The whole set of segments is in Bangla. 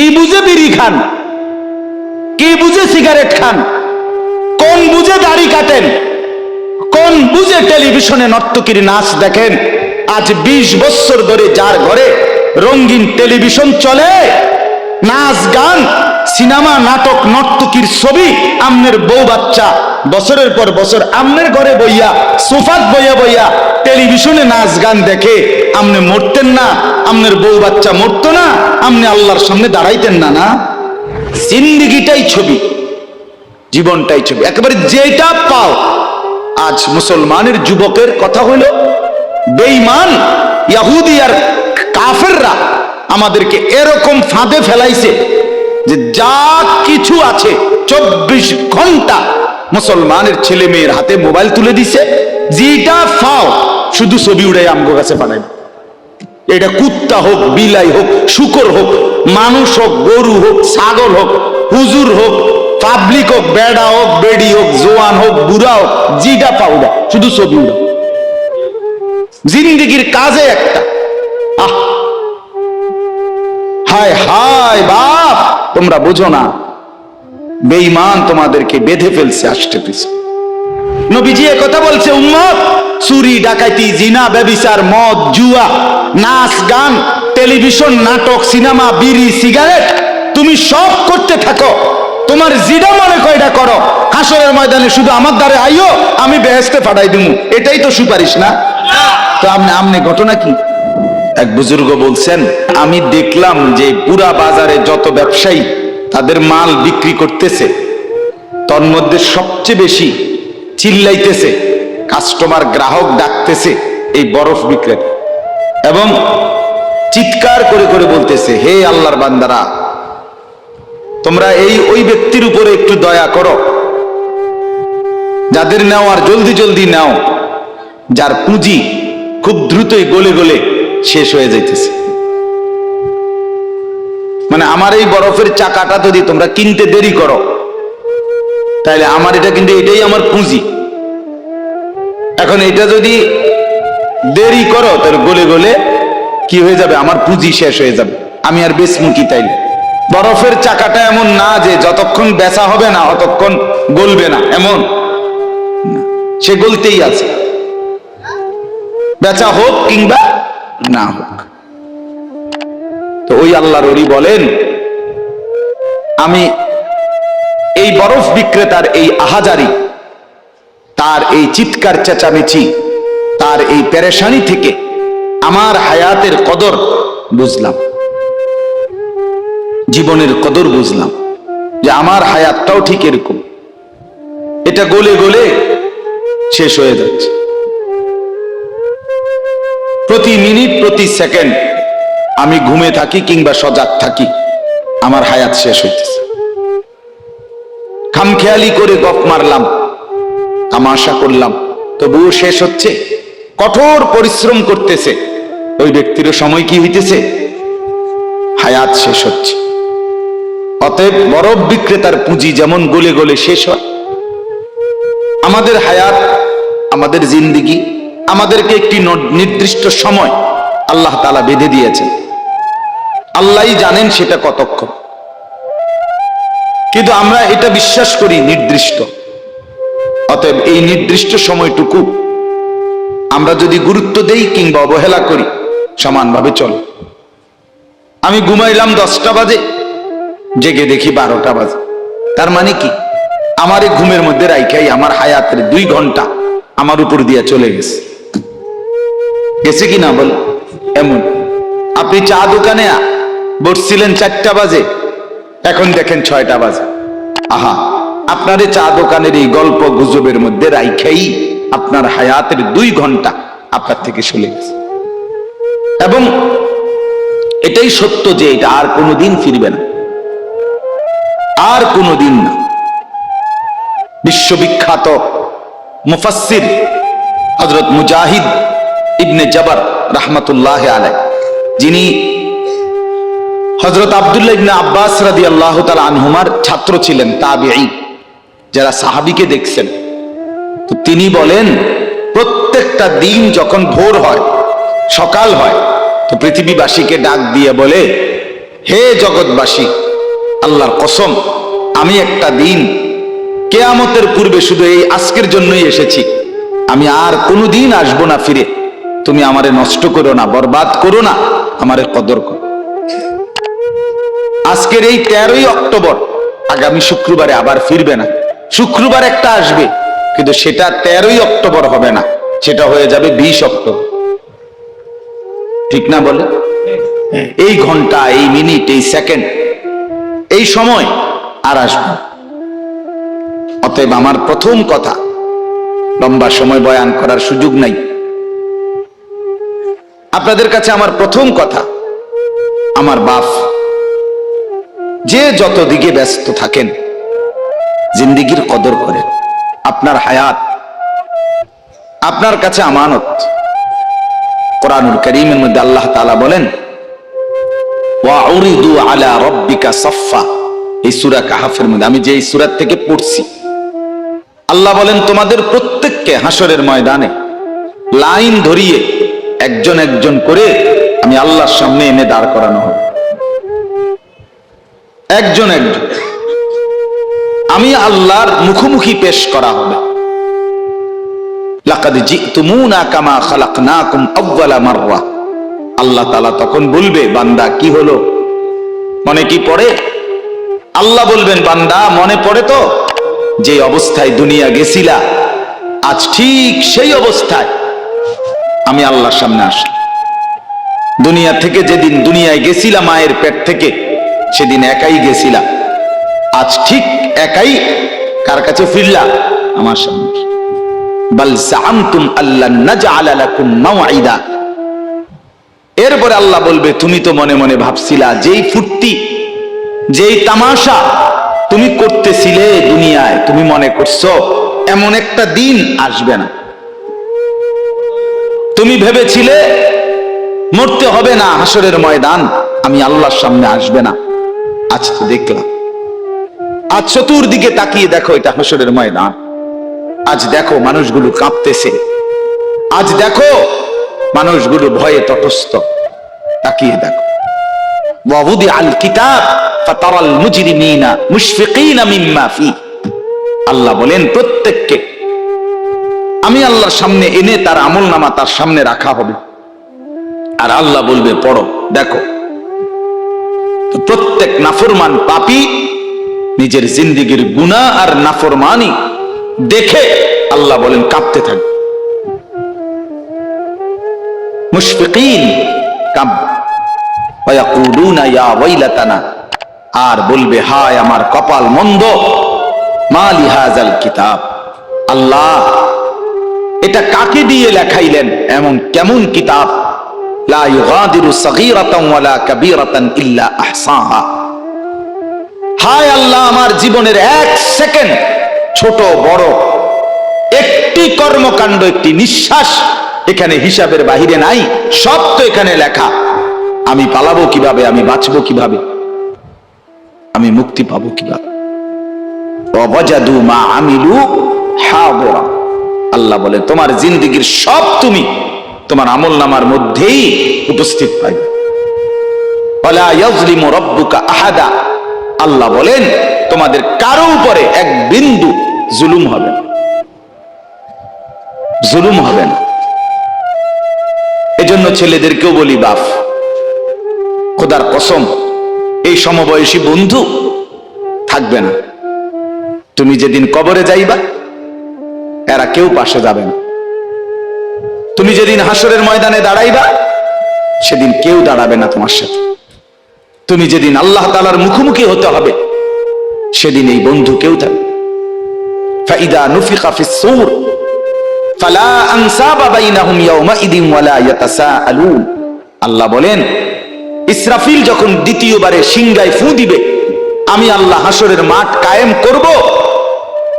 কি বুঝে বিড়ি খান, কি বুঝে সিগারেট খান, কোন বুঝে দাড়ি কাটেন, কোন বুঝে টেলিভিশনে নর্তকীর নাচ দেখেন। আজ 20 বছর ধরে যার ঘরে রঙিন টেলিভিশন চলে, নাচ গান সিনেমা নাটক নর্তকীর ছবি, আমনের বউ বাচ্চা বছরের পর বছর আমনের ঘরে বইয়া সোফাত বইয়া বইয়া টেলিভিশনে নাচ গান দেখে, আমনে মরতেন না? আমনের বউ বাচ্চা মরতো না? আমনে আল্লাহর সামনে দাঁড়াইতেন না? না, জিন্দেগিটাই ছবি, জীবনটাই ছবি, একেবারে যেটা পাও। আজ মুসলমানের যুবকের কথা হইল বেঈমান ইহুদি আর কাফেররা আমাদেরকে এরকম ফাঁদে ফেলাইছে যে যা কিছু আছে 24 ঘন্টা মুসলমানের ছেলে মেয়ের হাতে মোবাইল তুলে দিছে, যেটা পাও শুধু ছবি উড়াই আমগো কাছে পাঠাই। এটা কুত্তা হোক, বিলাই হোক, শুকর হোক, মানুষ হোক, গরু হোক, ছাগল হোক, হুজুর হোক, পাবলিক হোক, বেড়া হোক, বেড়ি হোক, জোয়ান হোক, বুড়া হোক, যেটা পাউডা শুধু ছবি উড়া। জিন্দেগির কাজে একটা। আহ, হায় হায় বাপ, তোমরা বুঝো না, বেঈমান তোমাদেরকে বেঁধে ফেলছে আষ্টে পিছে। নবীজি কথা বলছে, উম্মত, চুরি ডাকাতি জিনা ব্যভিচার মদ জুয়া নাচ গান টেলিভিশন নাটক সিনেমা বিড়ি সিগারেট তুমি সব করতে থাকো, তোমার জিডা মনে কয়টা করো, হাসরের ময়দানে শুধু আমার দ্বারে আইও, আমি বেহেশতে পাঠাই দিমু, এটাই তো সুপারিশ না? তো আমনে ঘটনা কি? এক বুজুর্গ বলছেন, আমি দেখলাম যে পুরা বাজারে যত ব্যবসায়ী তাদের মাল বিক্রি করতেছে, তন্মধ্যে সবচেয়ে বেশি চিল্লাইতেছে, কাস্টমার গ্রাহক ডাকতেছে এই বরফ বিক্রেতা, এবং চিৎকার করে করে বলতেছে, হে আল্লাহর বান্দারা, তোমরা ওই ব্যক্তির উপরে একটু দয়া করো, যাদের নেওয়ার জলদি জলদি নাও, যার পুঁজি খুব দ্রুতই গলে গলে শেষ হয়ে যাইতেছে। মানে আমার এই বরফের চাকাটা যদি তোমরা কিনতে দেরি করো, তাহলে আমার এটা কিন্তু এটাই আমার পুঁজি, এখন এটা যদি দেরি করো তাহলে গলে গলে কি হয়ে যাবে, আমার পুঁজি শেষ হয়ে যাবে, আমি আর বেচমু কি? তাইলে বরফের চাকাটা এমন না যে যতক্ষণ বেচা হবে না ততক্ষণ গলবে না, এমন সে গলতেই আছে, বেচা হোক কিংবা না হোক। তো ওই আল্লাহর ওলি বলেন, আমি এই বরফ বিক্রেতার এই আহাজারি, তার এই চিৎকার চেঁচামেচি, তার এই পেরেশানি থেকে আমার হায়াতের কদর বুঝলাম, জীবনের কদর বুঝলাম, যে আমার হায়াতটাও ঠিক এরকম, এটা গলে গলে শেষ হয়ে যাচ্ছে। প্রতি মিনিট প্রতি সেকেন্ড আমি ঘুমে থাকি কিংবা সজাগ থাকি, আমার হায়াত শেষ হইতেছে। খামখেয়ালি করে গপ মারলাম, তামাশা করলাম, তবুও শেষ হচ্ছে। কঠোর পরিশ্রম করতেছে ওই ব্যক্তিরও সময় কি হইতেছে, হায়াত শেষ হচ্ছে। অতএব বরফ বিক্রেতার পুঁজি যেমন গলে গলে শেষ হয়, আমাদের হায়াত, আমাদের জিন্দেগি, আমাদেরকে একটি নির্দিষ্ট সময় আল্লাহ তাআলা বেঁধে দিয়েছেন, আল্লাহই জানেন সেটা কতক্ষণ, কিন্তু আমরা এটা বিশ্বাস করি নির্দিষ্ট। অতএব এই নির্দিষ্ট সময়টুকু আমরা যদি গুরুত্ব দেই কিংবা অবহেলা করি, সমানভাবে চল। আমি ঘুমাইলাম 10টা বাজে, জেগে দেখি 12টা বাজে, তার মানে কি, আমার এই ঘুমের মধ্যে রাইখাই আমার হায়াতের 2 ঘন্টা আমার উপর দিয়ে চলে গেছে, গেছে কি না বল? এমন আপনি চা দোকানে বসছিলেন 4টা বাজে, এখন দেখেন 6টা বাজে, আহা, আপনার এই চা দোকানের এই গল্প গুজবের মধ্যে রাইখাই আপনার হায়াতের 2 ঘন্টা আপনার থেকে চলে গেছে। এবং এটাই সত্য যে এটা আর কোনোদিন ফিরবে না, আর কোনোদিন না। বিশ্ববিখ্যাত মুফাসসির হযরত মুজাহিদ ইবনে জবর রাহমাতুল্লাহ আলাইহি, যিনি হযরত আব্দুল্লাহ ইবনে আব্বাস রাদিয়াল্লাহু তাআলা আনহুমার ছাত্র ছিলেন, তাবিঈ, যারা সাহাবীকে দেখছেন, তো তিনি বলেন, প্রত্যেকটা দিন যখন ভোর হয়, সকাল হয়, তো পৃথিবীবাসীকে ডাক দিয়ে বলে, হে জগৎবাসী, আল্লাহর কসম, আমি একটা দিন কিয়ামতের পূর্বে শুধু এই আজকের জন্যই এসেছি, আমি আর কোনোদিন আসবো না ফিরে। তুমি আমারে নষ্ট করো না, বরবাদ করো না, আমারে কদর করো। আজকের এই 13ই অক্টোবর, আগামী শুক্রবারে আবার ফিরবে না। শুক্রবার একটা আসবে, কিন্তু সেটা 13ই অক্টোবর হবে না, সেটা হয়ে যাবে 20 অক্টোবর। ঠিক না বলে? এই ঘন্টা, এই মিনিট, এই সেকেন্ড, এই সময় আর আসবে। অতএব আমার প্রথম কথা, লম্বা সময় বয়ান করার সুযোগ নাই। আপনাদের কাছে আমার প্রথম কথা, আমার বাপ, যে যত দিকে ব্যস্ত থাকেন, জিন্দিগির কদর করেন। আপনার হায়াত আপনার কাছে আমানত। কোরআনুল কারীমের মধ্যে আল্লাহ তাআলা বলেন, ওয়াউরিদু আলা রাব্বিকা সাফফা। এই সূরা কাহফের মধ্যে, আমি যে এই সূরা থেকে পড়ছি, আল্লাহ বলেন তোমাদের প্রত্যেককে হাসরের ময়দানে লাইন ধরিয়ে একজন একজন করে আমি আল্লাহর সামনে এনে দাঁড় করানো হবে। একজন একজন আমি আল্লাহর মুখোমুখি পেশ করা হবে। লাকাদ জিতুমুনা কামা খালাকনাকুম আউওয়ালা মাররা। আল্লাহ তাআলা তখন বলবে, বান্দা কি হলো, মনে কি পড়ে? আল্লাহ বলবেন, বান্দা মনে পড়ে তো যে অবস্থায় দুনিয়া গেছিলা, আজ ঠিক সেই অবস্থায় আমি আল্লাহর সামনে আসলাম। দুনিয়া থেকে যেদিন দুনিয়ায় গেছিলা মায়ের পেট থেকে, সেদিন একাই গেছিলা, আজ ঠিক একাই কার কাছে ফিরলা? আমার সামনে। বাল জাআমতুম আল্লান নাজআলা লাকুম মাওঈদা। এরপরে আল্লাহ বলবে, তুমি তো মনে মনে ভাবছিলা, যেই ফুর্তি, যেই তামাশা তুমি করতেছিলে দুনিয়ায়, তুমি মনে করছো এমন একটা দিন আসবে না। তুমি ভেবেছিলে মরতে হবে না, হাসরের ময়দান আমি আল্লাহর সামনে আসবে না। আজ তো দেখলাম, আজ চতুর্দিকে তাকিয়ে দেখো, এটা হাসরের ময়দান। আজ দেখো মানুষগুলো কাঁপতেছে, আজ দেখো মানুষগুলো ভয়ে তটস্থ। তাকিয়ে দেখো, ওয়াউদি আল কিতাব ফাতারাল মুজরিমিনা মুশফিকিনা মিম্মা ফি। আল্লাহ বলেন প্রত্যেককে আমি আল্লাহর সামনে এনে তার আমলনামা তার সামনে রাখা হবে, আর আল্লাহ বলবে পড়ো, দেখো। তো প্রত্যেক নাফরমান পাপী নিজের জিন্দেগির গুনাহ আর নাফরমানি দেখে আল্লাহ বলেন কাঁপতে থাকে। মুশফিকিন কাঁপ, ওয়ায়াকুলুনা ইয়া ওয়াইলাতানা, আর বলবে হায় আমার কপাল মন্দ। মা লিহাযাল কিতাব, আল্লাহ এটা কাকে দিয়ে লেখাইলেন, এমন কেমন কিতাব? লা ইউগাদিরু সাগীরাতান ওয়ালা কাবীরাতান ইল্লা আহসাহা। হায় আল্লাহ, আমার জীবনের এক সেকেন্ড, ছোট বড় একটি কর্মকাণ্ড, একটি নিঃশ্বাস এখানে হিসাবের বাহিরে নাই, সব তো এখানে লেখা। আমি পালাবো কিভাবে, আমি বাঁচবো কিভাবে, আমি মুক্তি পাবো কিভাবে? ওয়াজাদু মা আমিলু হাদিরা। আল্লাহ বলে তোমার জিন্দেগির সব তুমি তোমার আমলনামার মধ্যেই উপস্থিত পাইবে। ওয়ালা ইয়াজলিমু রাব্বুকা আহাদা। আল্লাহ বলেন তোমাদের কারো উপরে এক বিন্দু জুলুম হবে না, জুলুম হবে না। এজন্য ছেলেদেরকেও বলি, বাপ, খোদার কসম, এই সমবয়সী বন্ধু থাকবে না। তুমি যেদিন কবরে যাইবা, এরা কেউ পাশে যাবে না। তুমি যেদিন হাসরের ময়দানে দাঁড়াইবা, সেদিন কেউ দাঁড়াবে না তোমার সাথে। তুমি যেদিন আল্লাহ তাআলার মুখোমুখি হতে হবে, সেদিন এই বন্ধু কেউ থাকবে। ফাইদা নুফিখা ফিস সূর ফালা আনসাবা বাইনাহুম ইয়াওমাইদিন ওয়ালা ইয়াতাসাআলুন। আল্লাহ বলেন ইসরাফিল যখন দ্বিতীয়বারে সিংগায় ফু দিবে, আমি আল্লাহ হাসরের মাঠ কায়েম করব,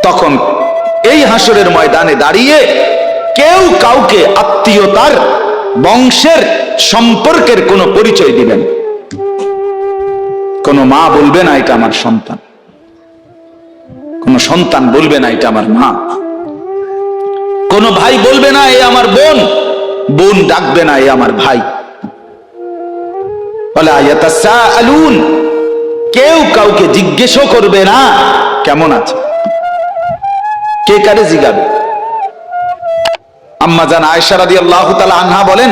তখন এই হাসরের ময়দানে দাঁড়িয়ে কেউ কাউকে আত্মীয়তার, বংশের, সম্পর্কের কোনো পরিচয় দিবেন। কোন মা বলবে না এটা আমার সন্তান, কোন সন্তান বলবে না এটা আমার মা, কোন ভাই বলবে না এ আমার বোন, বোন ডাকবে না এ আমার ভাই। ওয়ালা ইয়াতাসাআলুন, কেউ কাউকে জিজ্ঞেসও করবে না কেমন আছে। কে কারে জিজ্ঞাবে? আম্মা জান আয়েশা রাদিয়াল্লাহু তাআলা আনহা বলেন,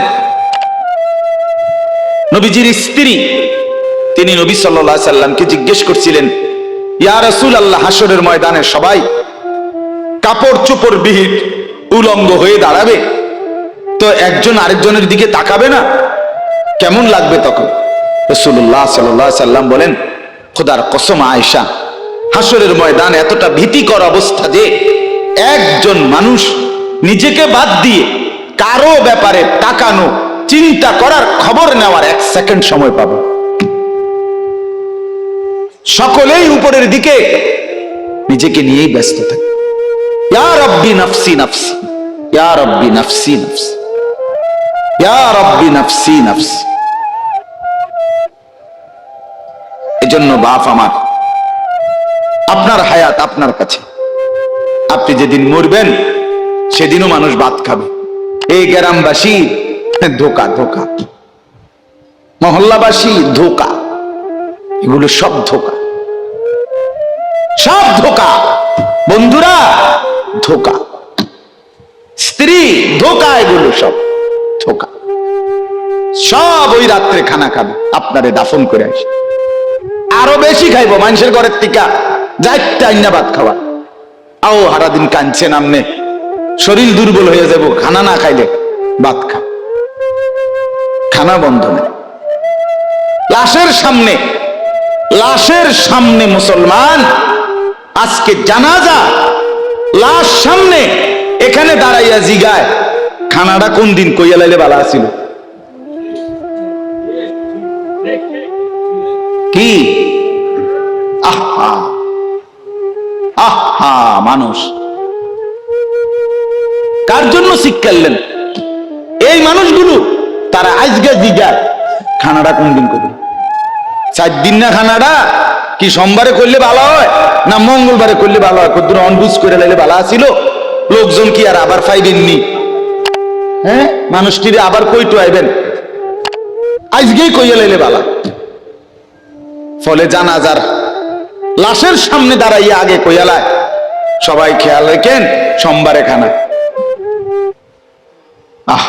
নবীজির স্ত্রী তিনি নবী সাল্লাল্লাহু আলাইহি সাল্লামকে জিজ্ঞেস করছিলেন, ইয়া রাসূলুল্লাহ, হাসরের ময়দানে সবাই কাপড় চোপড় বিহীন উলঙ্গ হয়ে দাঁড়াবে, তো একজন আরেকজনের দিকে তাকাবে না, কেমন লাগবে তখন? রাসূলুল্লাহ সাল্লাল্লাহু আলাইহি সাল্লাম বলেন, খোদার কসম আয়েশা, হাসরের ময়দান এতটা ভীতিকর অবস্থা যে একজন মানুষ নিজেকে বাদ দিয়ে কারো ব্যাপারে তাকানো, চিন্তা করার, খবর নেওয়ার 1 সেকেন্ড সময় পাবে। সকলেই উপরের দিকে নিজেকে নিয়েই ব্যস্ত থাকে। ইয়া রাব্বি নাফসি নাফসি, ইয়া রাব্বি নাফসি নাফসি, ইয়া রাব্বি নাফসি নাফসি। এজন্য বাপ আমার, আপনার হায়াত আপনার কাছে। আপনি যেদিন মরবেন সেদিনও মানুষ ভাত খাবে। এই গ্রামবাসী ধোকা, ধোকা, মহল্লাবাসী ধোকা, এগুলো সব ধোকা, সব ধোকা। বন্ধুরা ধোকা, স্ত্রী ধোকা, এগুলো সব ধোকা। সব ওই রাত্রে খানা খাবে, আপনারে দাফন করে আসে। আরো বেশি খাইবো মানুষের ঘরের থেকে, যাইতে আইনা ভাত খাওয়া। আও সারাদিন কাঁদছেন আমনে, শরীর দুর্বল হয়ে যাব খানা না খাইলে। ভাত খা, খানা বন্ধ নেই। লাশের সামনে, লাশের সামনে মুসলমান আজকে জানাজা, লাশ সামনে, এখানে দাঁড়াইয়া জিগায় খানাটা কোন দিন কইয়া লাইলে ভালো আছিল। কি আহা আহা, মানুষ কার জন্য শিক্ষালেন? এই মানুষগুলো তারা আজকে জিগায় খানাটা কোন দিন করবে। 4 দিন না খানাটা কি সোমবারে করলে ভালো হয় না মঙ্গলবারে করলে ভালো হয়? কতদিন অনবুঝ করে লাইলে ভালো ছিল, লোকজন কি আর আবার পাইবেননি? হ্যাঁ, মানুষটিরে আবার কইটো আইবেন, আজকেই কইয়া লাইলে ভালো। ফলে জানাজার লাশের সামনে দাঁড়াইয়া আগে কইয়ালায় সবাই খেয়াল রেখেন সোমবারে খানা। আহ,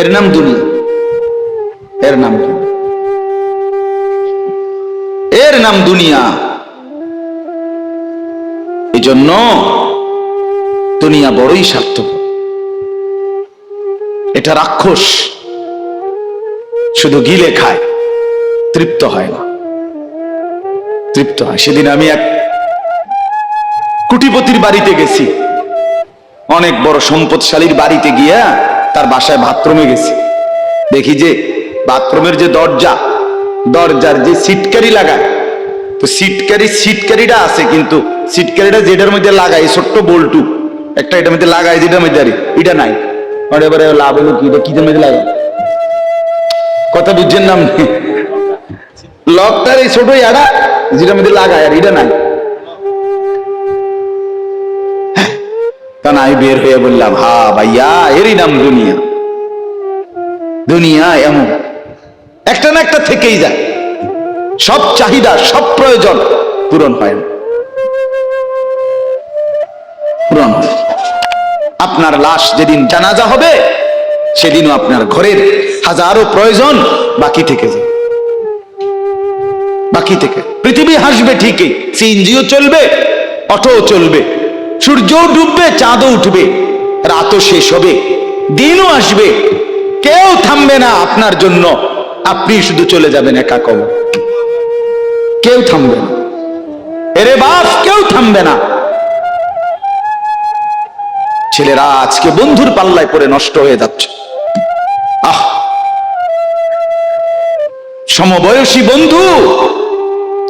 এর নাম দুনিয়া, এর নাম দুনিয়া, এর নাম দুনিয়া। এই জন্য দুনিয়া বড়ই স্বার্থপর। এটা রাক্ষস, শুধু গিলে খায়, তৃপ্ত হয় না, তৃপ্ত হয়। সেদিন আমি এক কোটিপতির বাড়িতে গেছি, অনেক বড় সম্পদশালীর বাড়িতে গিয়া তার বাসায় বাথরুমে গেছি। দেখি যে বাথরুমের যে দরজা, দরজার যে সিটকারি লাগায়, তো সিটকারিটা আছে, কিন্তু সিটকারিটা যেটার মধ্যে লাগায় ছোট্ট বল্টু একটা, এটার মধ্যে লাগায় যেটার মধ্যে এটা নাই। এবারে লাভ হলো কি, এটা কিদের মধ্যে লাগায়? কথা বুঝছেন না? লকটার এই ছোট ইয়াটা যেটার মধ্যে লাগায়, আর এটা নাই। কারণ আমি বের হয়ে বললাম, হা ভাইয়া, এরই নাম দুনিয়া। দুনিয়া এমন একটা না একটা থেকেই যায়, সব চাহিদা, সব প্রয়োজন পূরণ হয় না, পূরণ হয়। আপনার লাশ যেদিন জানাজা হবে সেদিনও আপনার ঘরের হাজারো প্রয়োজন বাকি থেকে যায়, বাকি থেকে। পৃথিবী হাসবে ঠিকই, সিএনজিও চলবে, অটোও চলবে, সূর্যও ডুববে, চাঁদও উঠবে, রাতও শেষ হবে, দিনও আসবে, কেউ থামবে না আপনার জন্য। আপনি শুধু চলে যাবেন একা কবর, কেউ থামবে না। এরে বাপ, কেউ থামবে না। ছেলেরা আজকে বন্ধুর পাল্লায় পড়ে নষ্ট হয়ে যাচ্ছে। আহ, সমবয়সী বন্ধু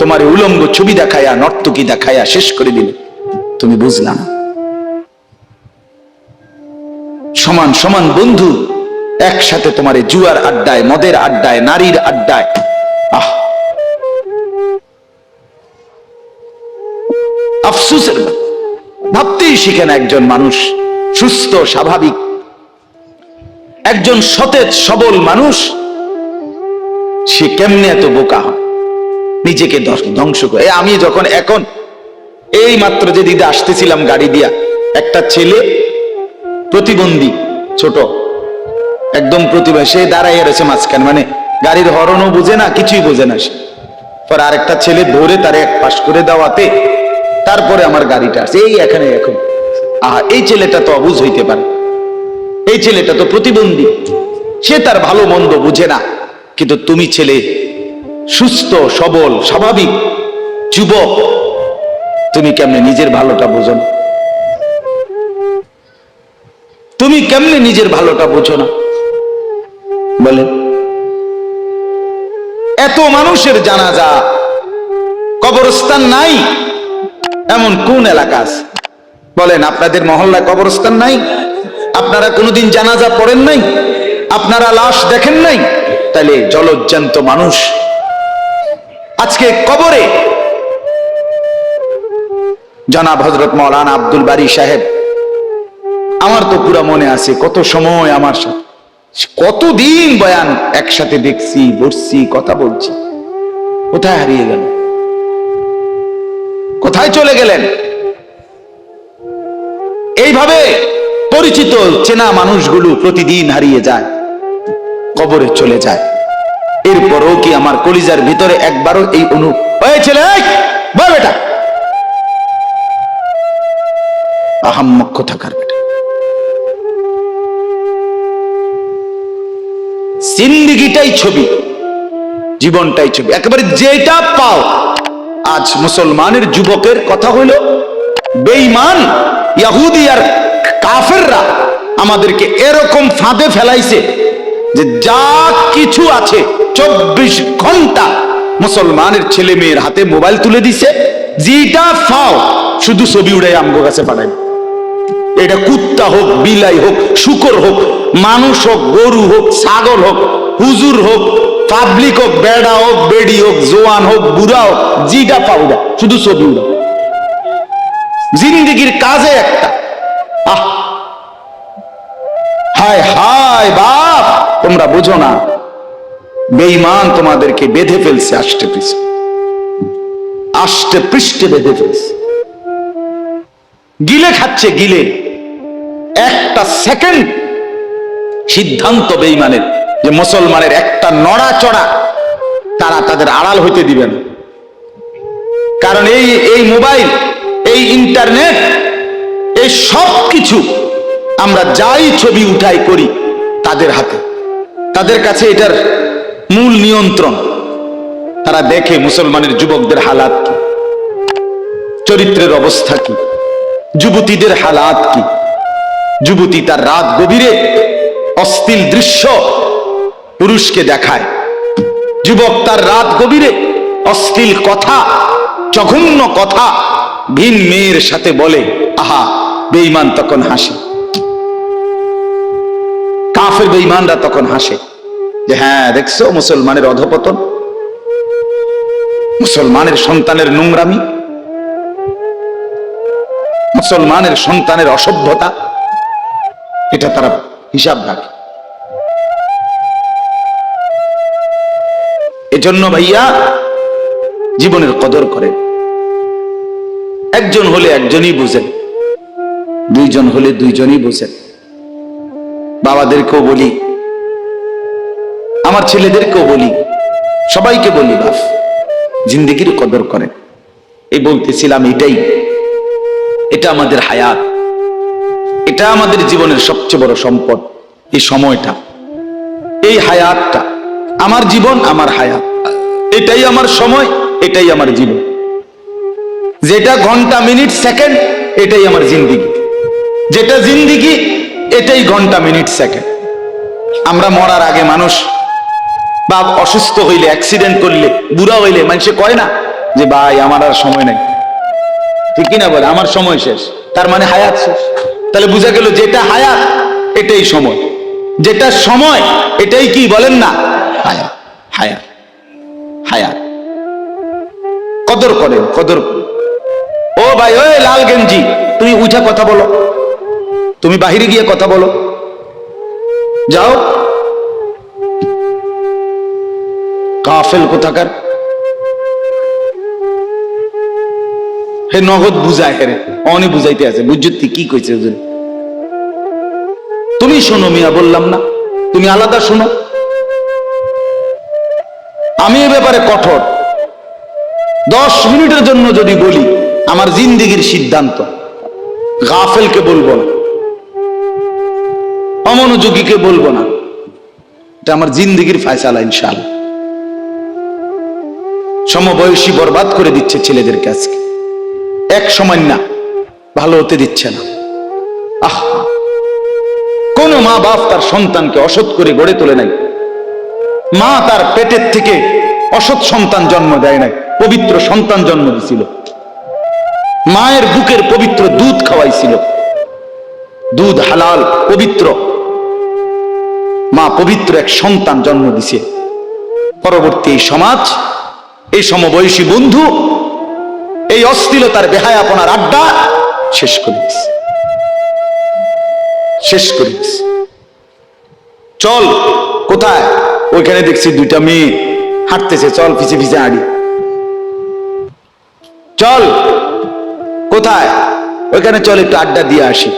তোমার উলঙ্গ ছবি দেখায়া, নর্তকী দেখায়া শেষ করে দিলে, তুমি বুঝলা না। সমান সমান বন্ধু একসাথে তোমার জুয়ার আড্ডায়, মদের আড্ডায়, নারীর আড্ডায়, আহ, আফসোসের ভাবতেই শিখে না একজন মানুষ সুস্থ স্বাভাবিক, একজন সতেজ সবল মানুষ সে কেমনে এত বোকা হয়, নিজেকে ধ্বংস করে। আমি যখন এখন এই মাত্র যে দিদা আসতেছিলাম গাড়ি দিয়া, একটা ছেলে প্রতিবন্ধী, ছোট একদম প্রতিভা, সে দাঁড়াইয়া রয়েছে মাঝখানে, মানে গাড়ির হরনও বুঝে না, কিছুই বোঝে না সে। পর আরেকটা ছেলে ধরে তার এক পাশ করে দেওয়াতে তারপরে আমার গাড়িটা আসছে এই এখানে। এখন এই ছেলেটা তো অবুঝ হইতে পারে, এই ছেলেটা তো প্রতিবন্ধী, সে তার ভালো মন্দ বুঝে না। কিন্তু তুমি ছেলে সুস্থ সবল স্বাভাবিক যুবক, তুমি কেমনে নিজের ভালোটা বোঝো না? তুমি কেমনে নিজের ভালোটা বোঝো না বলেন? এত মানুষের জানাজা, কবরস্থান নাই এমন কোন এলাকা আছে বলেন? আপনাদের মহল্লায় কবরস্থান নাই? আপনারা কোনোদিন জানাজা পড়েন নাই? আপনারা লাশ দেখেন নাই? তাহলে জলজ্জান্ত মানুষ আজকে কবরে। জনাব হযরত মাওলানা আব্দুল বারী সাহেব, আমার তো পুরো মনে আছে, কত সময় আমার সাথে, কতদিন বয়ান একসাথে দেখছি, বসছি, কথা বলছি। কোথায় হারিয়ে গেল? কোথায় চলে গেলেন? এইভাবে পরিচিত চেনা মানুষগুলো প্রতিদিন হারিয়ে যায়, কবরে চলে যায়। এরপরও কি আমার কলিজার ভিতরে একবারও এই হয়েছিল বেটা আহাম্মক থাকার বেটা? জিন্দেগিটাই ছবি, জীবনটাই ছবি, একেবারে যেটা পাও। আজ মুসলমানের যুবকের কথা হইল বেঈমান ইহুদি আর কাফেররা আমাদেরকে এরকম ফাঁদে ফেলাইছে যে যা কিছু আছে 24 ঘন্টা মুসলমানের ছেলে মেয়ের হাতে মোবাইল তুলে দিছে, যেটা পাও শুধু ছবি উড়াই আমগো কাছে পাঠায়। এটা কুত্তা হোক, বিলাই হোক, শুকর হোক, মানুষ হোক, গরু হোক, ছাগল হোক, হুজুর হোক, পাবলিক হোক, বেড়া হোক, বেড়ি হোক, জোয়ান হোক, বুড়া হোক, জিটা পাউডা শুধু ছবি উড়া। জিন্দেগির কাজে একটা হায় হায় বাপ, তোমরা বুঝো না, বেঈমান তোমাদেরকে বেঁধে ফেলছে, আষ্টে পৃষ্ঠে বেঁধে ফেলছে, গিলে খাচ্ছে, গিলে। একটা সেকেন্ড সিদ্ধান্ত বেঈমানের যে মুসলমানের একটা নড়াচড়া তারা তাদের আড়াল হইতে দিবে না। কারণ এই মোবাইল, এই ইন্টারনেট, এই সব কিছু আমরা যাই ছবি উঠাই করি তাদের হাতে, তাদের কাছে এটার মূল নিয়ন্ত্রণ। তারা দেখে মুসলমানের যুবকদের হালাত কি, চরিত্রের অবস্থা কি, যুবতীদের হালাত কি। যুবতী তার রাত গভীরে অশ্লীল দৃশ্য পুরুষকে দেখায়, যুবক তার রাত গভীরে অশ্লীল কথা, জঘন্য কথা ভিন মেয়ের সাথে বলে। আহা, বেঈমান তখন হাসে, কাফের বেঈমানরা তখন হাসে যে হ্যাঁ দেখছো মুসলমানের অধপতন, মুসলমানের সন্তানের নোংরামি, মুসলমানের সন্তানের অসভ্যতা, এটা তারা হিসাব রাখে। এজন্য ভাইয়া জীবনের কদর করেন। একজন হলে একজনই বুঝেন, দুইজন হলে দুইজনই বুঝেন। বাবাদেরকেও বলি, আমার ছেলেদেরকেও বলি, সবাইকে বলি, বাপ জিন্দেগির কদর করেন। এই বলতেছিলাম, এটা আমাদের হায়াত, এটা আমাদের জীবনের সবচেয়ে বড় সম্পদ। এই সময়টা, এই হায়াতটা, আমার জীবন, আমার হায়াত, এটাই আমার সময়, এটাই আমার জীবন। যেটা ঘন্টা, মিনিট, সেকেন্ড, এটাই আমার জিন্দেগি। যেটা জিন্দেগি, এটাই ঘন্টা, মিনিট, সেকেন্ড। আমরা মরার আগে মানুষ বা অসুস্থ হইলে, অ্যাক্সিডেন্ট করলে, বুড়া হইলে মানুষে কয় না যে ভাই আমার আর সময় নাই, ঠিক কিনা বলে? আমার সময় শেষ, তার মানে হায়াত শেষ। তাহলে বোঝা গেল যেটা হায়াত এটাই সময়, যেটা সময় এটাই কি বলেন না হায়াত। হায়াত, হায়াত কদর করেন, কদর। ও ভাই, ওই লাল গেঞ্জি, তুমি উঠা কথা বলো, তুমি বাহিরে গিয়ে কথা বলো, যাও। গাফেল কোথাকার। হে নগদ বুঝায় হেরে অনে বুঝাইতে আছে, বুঝতে কি কইছে হুজুর? তুমি শোনো মিয়া, বললাম না তুমি আলাদা শোনো। আমি এ ব্যাপারে কঠোর। 10 মিনিটের জন্য যদি বলি, আমার জিন্দেগির সিদ্ধান্ত, গাফেলকে বলবো না, অমনোযোগীকে বলবো না, এটা আমার জিন্দেগির ফায়সালা ইনশাআল্লাহ। সমবয়সী বরবাদ করে দিচ্ছে ছেলেদেরকে আজকে, এক সময় না ভালো হতে দিচ্ছে না। কোন মা বাপ তার সন্তানকে অসৎ করে গড়ে তোলে নাই। মা তার পেটের থেকে অসৎ সন্তান জন্ম দেয় নাই, পবিত্র সন্তান জন্ম দিয়েছিল। মায়ের বুকের পবিত্র দুধ খাওয়াইছিল, দুধ হালাল পবিত্র। মা পবিত্র এক সন্তান জন্ম দিছে। পরবর্তী এই সমাজ, এই সমবয়সী বন্ধু এই অশ্লীলতার বেহায়াপনার আড্ডা শেষ করে দিছে, শেষ করে দিছে। চল কোথায়? ওইখানে দেখছি 2টা মেয়ে হাঁটতেছে, চল পিছে পিছে হাঁটি। চল কোথায়? ওইখানে চল একটু আড্ডা দিয়ে আসি।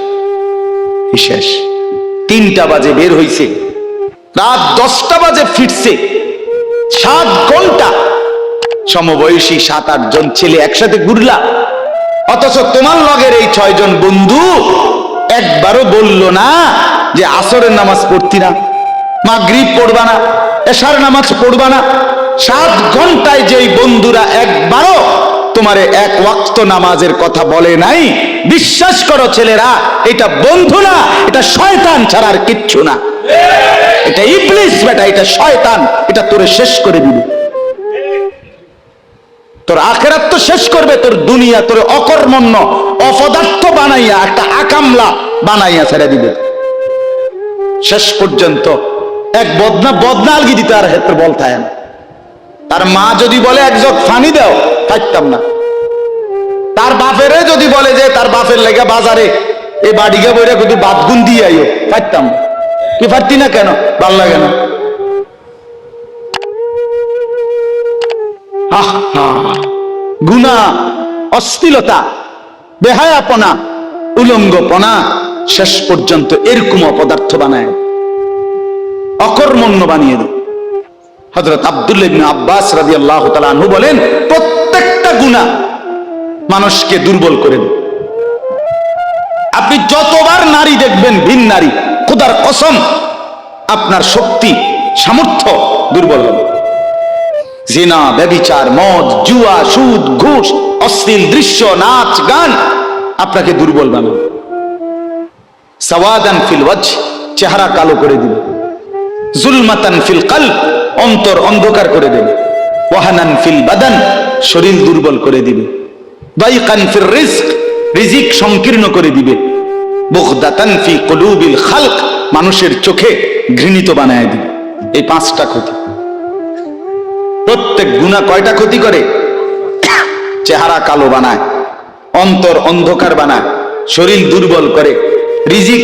শেষ। 3টা বাজে বের হইছে, রাত 10টা বাজে ফিরছে। 7 ঘন্টা সমবয়সী 7-8 জন ছেলে একসাথে ঘুরলা, অথচ তোমার লগের এই 6 জন বন্ধু একবারও বলল না যে আসরের নামাজ পড়তি না, মাগরিব পড়বা না, এশার নামাজ পড়বা না। 7 ঘন্টায় যেই বন্ধুরা একবারও তোমারে 1 ওয়াক্ত নামাজের কথা বলে নাই, বিশ্বাস করো ছেলেরা, এটা বন্ধু না, এটা শয়তান ছাড়া আর কিচ্ছু না। এটা ইবলিস বেটা, এটা শয়তান, এটা তোরে শেষ করে দিবে। তোর আখিরাত তো শেষ করবে, তোর দুনিয়া তোর অকর্মণ্য অপদার্থ বানাইয়া একটা আকামলা বানাইয়া ছেড়ে দিবে। শেষ পর্যন্ত এক বদনা আলগি দিতে আর হেত্র বলতায় না। তার মা যদি বলে 1 জগ পানি দাও, পাইতাম না। তার বাপেরে যদি বলে যে তার বাপের লেগে বাজারে এই বাড়িকে বইরা কিন্তু বাদগুন দিয়ে আইও, পাইতাম না। কি পারতি না কেন? ভাল লাগে না। গুনাহ, অশ্লীলতা, বেহায়াপনা, উলঙ্গপনা শেষ পর্যন্ত এরকম অপদার্থ বানায়, অকর্মণ্য বানিয়ে দেয়। হযরত আব্দুল্লাহ ইবনে আব্বাস রাদিয়াল্লাহু তাআলা আনহু বলেন, প্রত্যেকটা গুনাহ মানুষকে দুর্বল করে দেয়। আপনি যতবার নারী দেখবেন, ভিন নারী, খোদার কসম আপনার শক্তি সামর্থ্য দুর্বল হবে। জিনা, ব্যভিচার, মদ, জুয়া, সুদ, ঘুষ, অশ্লীল দৃশ্য, নাচ, গান আপনাকে দুর্বল বানাবে। সাওয়াদান ফিল ওয়াজহ, চেহারা কালো করে দিবে। জুলমাতান ফিল কলব, অন্তর অন্ধকার করে দেবে। ওয়াহানান ফিল বাদান, শরীর দুর্বল করে দিবে। দাইকান ফির রিজক, রিজিক সংকীর্ণ করে দিবে। বুগদাতান ফি কুলুবিল খালক, মানুষের চোখে ঘৃণিত বানায় দিবে। এই 5টা ক্ষতি। প্রত্যেক গুনাহ কয়টা ক্ষতি করে? চেহারা কালো বানায়, অন্তর অন্ধকার বানায়, শরীর দুর্বল করে, রিজিক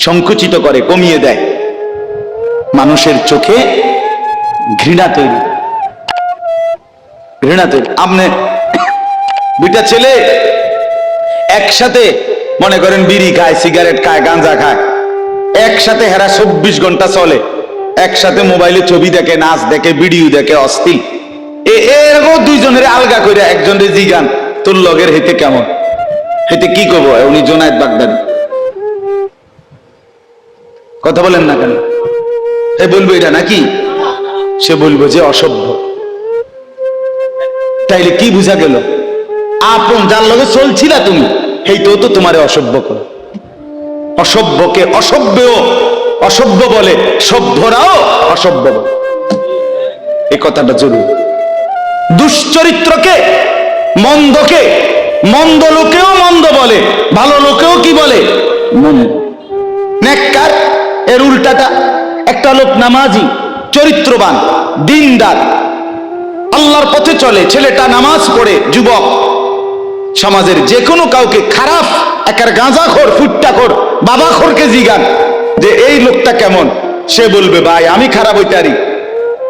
সংকুচিত করে, কমিয়ে দেয়, মানুষের চোখে ঘৃণা তৈরি, ঘৃণা তৈরি। আপনি 2টা ছেলে একসাথে মনে করেন বিড়ি খায়, সিগারেট খায়, গাঁজা খায়, একসাথে হেরা 24 ঘন্টা চলে, একসাথে মোবাইলে ছবি দেখে, নাচ দেখে, ভিডিও দেখে, অস্থির। এরকম 2 জনের আলগা করে একজনের জিগান, তোর লগের হেতে কেমন? হেতে কি করবো? উনি জোনায়েদ বাগদাদি। কথা বলেন না কেন? এ বলবো এটা নাকি? সে বলবো যে অসভ্য। তাইলে কি বুঝা গেল? আপন যার লগে চলছিলা তুমি, সেইটাও তো তোমারে অসভ্য করে। অসভ্যকে অসভ্যও অসভ্য বলে, সভ্যরাও অসভ্য বলে। এই কথাটা জরুরি। দুশ্চরিত্রকে, মন্দকে মন্দ লোকেও মন্দ বলে, ভালো লোকেও কি বলে? মন্দ। নেককার এর উল্টাটা। একটা লোক নামাজি, চরিত্রবান, দিনদার, আল্লাহর পথে চলে, ছেলেটা নামাজ পড়ে, যুবক, সমাজের যে কোনো কাউকে খারাপ, একার গাঁজাখোর, ফুট্টাখোর, বাবাখোরকে জিগান যে এই লোকটা কেমন, সে বলবে ভাই আমি খারাপ হইতে পারি,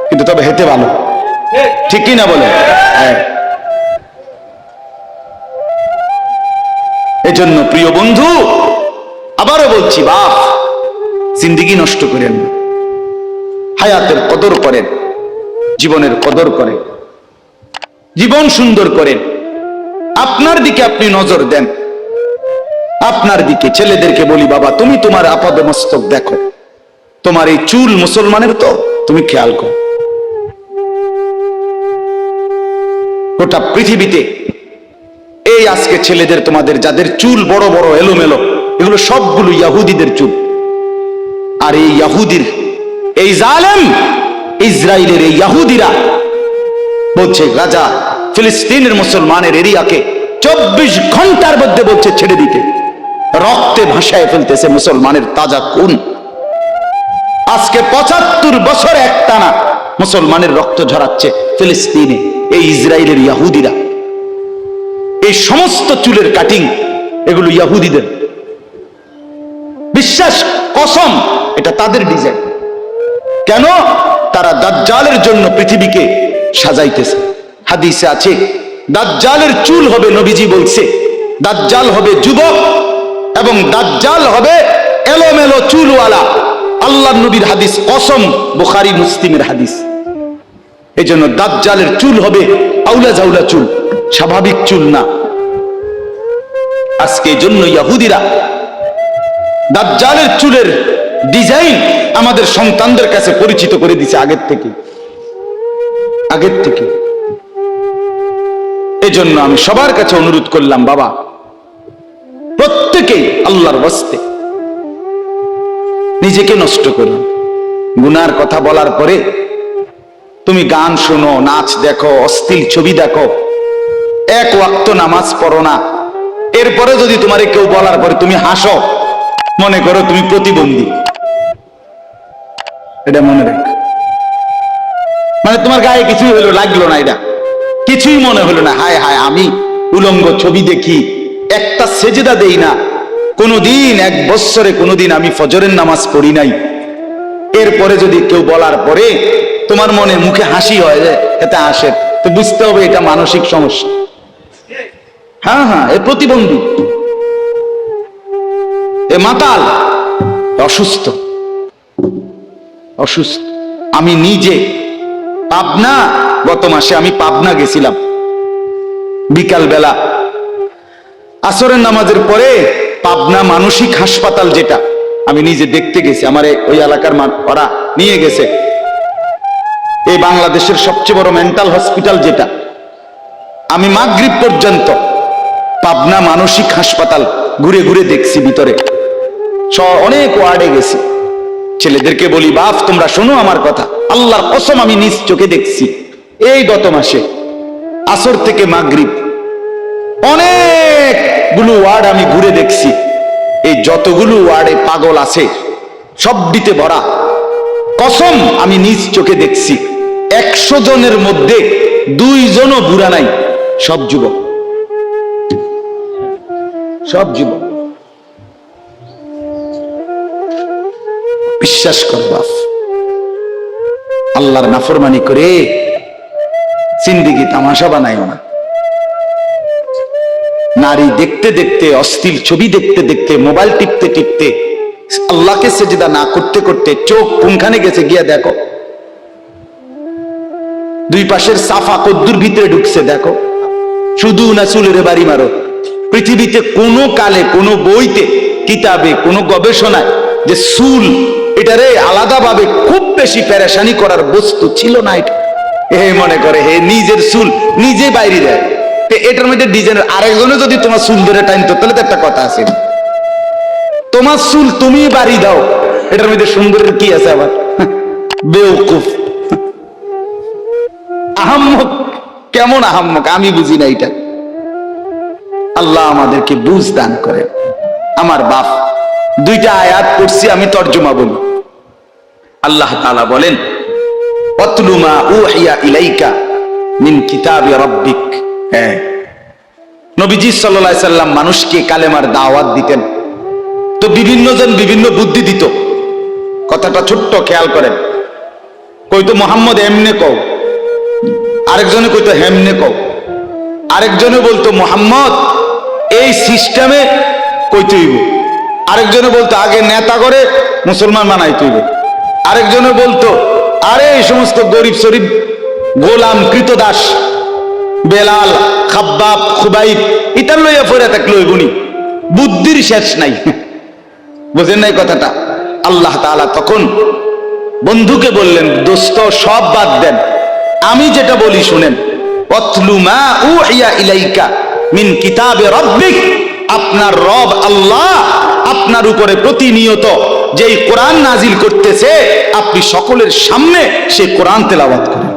কিন্তু তবে হেতে ভালো। ঠিকই না বলে? এজন্য প্রিয় বন্ধু, আবারও বলছি, বাপ জিন্দেগি নষ্ট করেন না, হায়াতের কদর করেন, জীবনের কদর করেন, জীবন সুন্দর করেন। আপনার দিকে আপনি নজর দেন, আপনার দিকে। ছেলেদেরকে বলি, বাবা তুমি তোমার আপাদ মস্তক দেখো, তোমার এই চুল মুসলমানের তো, তুমি খেয়াল করো। গোটা পৃথিবীতে এই আজকে ছেলেদের, তোমাদের যাদের চুল বড় বড় এলোমেলো, এগুলো সবগুলো ইয়াহুদিদের চুল। আর এই ইয়াহুদির, এই জালেম ইসরায়েলের এই ইয়াহুদিরা বলছে গাজা ফিলিস্তিনের মুসলমানের এরিয়াকে 24 ঘন্টার মধ্যে বলছে ছেড়ে দিতে। রক্তে ভাসায় ফেলতেছে মুসলমানের তাজা খুন। আজকে 75 বছর একটানা মুসলমানের রক্ত ঝরাচ্ছে ফিলিস্তিনে এই ইসরায়েলের ইয়াহুদিরা। এই সমস্ত চুলের কাটিং এগুলো ইয়াহুদিদের। বিশ্বাস, কসম, এটা তাদের ডিজাইন। কেন? তারা দাজ্জালের জন্য পৃথিবীকে সাজাইতেছে। হাদিসে আছে দাজ্জালের চুল হবে, নবীজি বলছে দাজ্জাল হবে যুবক এবং দাজ্জাল হবে এলোমেলো চুলওয়ালা। আল্লাহর নবীর হাদিস, কসম, বুখারী মুসলিমের হাদিস। এই জন্য দাজ্জালের চুল হবে আউলা জাউলা চুল, স্বাভাবিক চুল না। আজকে এই জন্য ইয়াহুদিরা দাজ্জালের চুলের ডিজাইন আমাদের সন্তানদের কাছে পরিচিত করে দিছে আগের থেকে। এজন্য আমি সবার কাছে অনুরোধ করলাম, বাবা প্রত্যেকেই আল্লাহর ওয়াস্তে নিজেকে নষ্ট করুন। গুনার কথা বলার পরে তুমি গান শোনো, নাচ দেখো, অশ্লীল ছবি দেখো, এক ওয়াক্ত নামাজ পড়ো না, এরপরে যদি তোমারে কেউ বলার পরে তুমি হাসো, মনে করো তুমি প্রতিবন্ধী। এটা মনে রাখ, মানে তোমার গায়ে কিছুই হলো, লাগলো না, এটা কিছুই মনে হলো না। হায় হায়, আমি উলঙ্গ ছবি দেখি, একটা সেজদা দেই না কোনোদিন, 1 বছরে কোনোদিন আমি ফজরের নামাজ পড়ি নাই, এরপরে যদি কেউ বলার পরে তোমার মনে মুখে হাসি হয় যায়, এতে আসে, তো বুঝতে হবে এটা মানসিক সমস্যা। হ্যাঁ হ্যাঁ, এ প্রতিবন্ধী, এ মাতাল, অসুস্থ। আমি নিজে পাবনা, গত মাসে আমি পাবনা গেছিলাম, বিকাল বেলা আসরের নামাজের পরে পাবনা মানসিক হাসপাতাল, যেটা আমি নিজে দেখতে গেছি, আমার ওই এলাকার ওরা নিয়ে গেছে, এই বাংলাদেশের সবচেয়ে বড় মেন্টাল হসপিটাল যেটা। আমি মাগরিব পর্যন্ত পাবনা মানসিক হাসপাতাল ঘুরে ঘুরে দেখছি, ভিতরে অনেক ওয়ার্ডে গেছি। ছেলেদেরকে বলি, বাপ তোমরা শোনো আমার কথা, আল্লাহর কসম আমি নিজ চোখে দেখছি। এই গত মাসে আসর থেকে মাগরিব অনেকগুলো ওয়ার্ড আমি ঘুরে দেখছি। এই যতগুলো ওয়ার্ডে পাগল আছে সবটিতে ভরা। কসম, আমি নিজ চোখে দেখছি 100 জনের মধ্যে 2 জনও বুড়া নাই, সব যুবক, সব যুবক। বিশ্বাস কর বাপ, আল্লাহর নাফরমানি করে জিন্দেগি তামাশা বানাইও না। নারী দেখতে দেখতে, অশ্লীল ছবি দেখতে দেখতে, মোবাইল টিপতে টিপতে, আল্লাহকে সেজদা না করতে করতে চোখ কোনখানে গেছে গিয়া দেখো। 2 পাশের সাফা কদ্দুর ভিতরে ঢুকছে দেখো। শুধু না চুলের বাড়ি মারো। পৃথিবীতে কোনো কালে, কোনো বইতে, কিতাবে, কোনো গবেষণায় যে চুল এটারে আলাদাভাবে খুব বেশি পেরেশানি করার বস্তু ছিল না। এটা মনে করে হে নিজের চুল নিজে বাইরে দেয়, এটার মধ্যে ডিজাইনের আরেকজনে যদি তোমার চুল ধরে টাইনতো তাহলে তো একটা কথা আছে, তোমার চুল তুমি বাড়ি দাও, এটার মধ্যে সুন্দরের কি আছে আবার? বেওকুফ, আহাম্মক। কেমন আহাম্মক আমি বুঝি না এটা। আল্লাহ আমাদেরকে বুঝ দান করে। আমার বাপ 2টা আয়াত পড়ছি, আমি তর্জমা বলি। আল্লাহ তাআলা বলেন, ওয়াতলু মা উহিয়া ইলাইকা মিন কিতাবি রাব্বিক। হ্যাঁ, নবীজি সাল্লাল্লাহু আলাইহি সাল্লাম মানুষকে কালেমার দাওয়াত দিতেন, তো বিভিন্ন জন বিভিন্ন বুদ্ধি দিত। কথাটা ছোট্ট, খেয়াল করেন। কইতো মোহাম্মদ এমনে কও, আরেকজনে কইতো হেমনে কও, আরেকজনে বলতো মোহাম্মদ এই সিস্টেমে কইতে হইব, আরেকজনে বলতো আগে নেতা করে মুসলমান বানাইতে হইব, আরেকজনে বলতো আরে এই সমস্ত গরিব শরীফ গোলাম কৃতদাস বেলাল খাব্বাব খুবাইব ইতার লইয়া ফেরা থাকলে গুনি বুদ্ধির শেষ নাই। বুঝেন নাই কথাটা? আল্লাহ তাআলা তখন বন্ধুকে বললেন, দোস্ত সব বাদ দেন, আমি যেটা বলি শুনেন। অতলু মা উহিয়া ইলাইকা মিন কিতাবে রাব্বিক, আপনার রব আল্লাহ আপনার উপরে প্রতিনিয়ত যেই কোরআন নাজিল করতেছে, আপনি সকলের সামনে সেই কোরআন তেলাওয়াত করেন।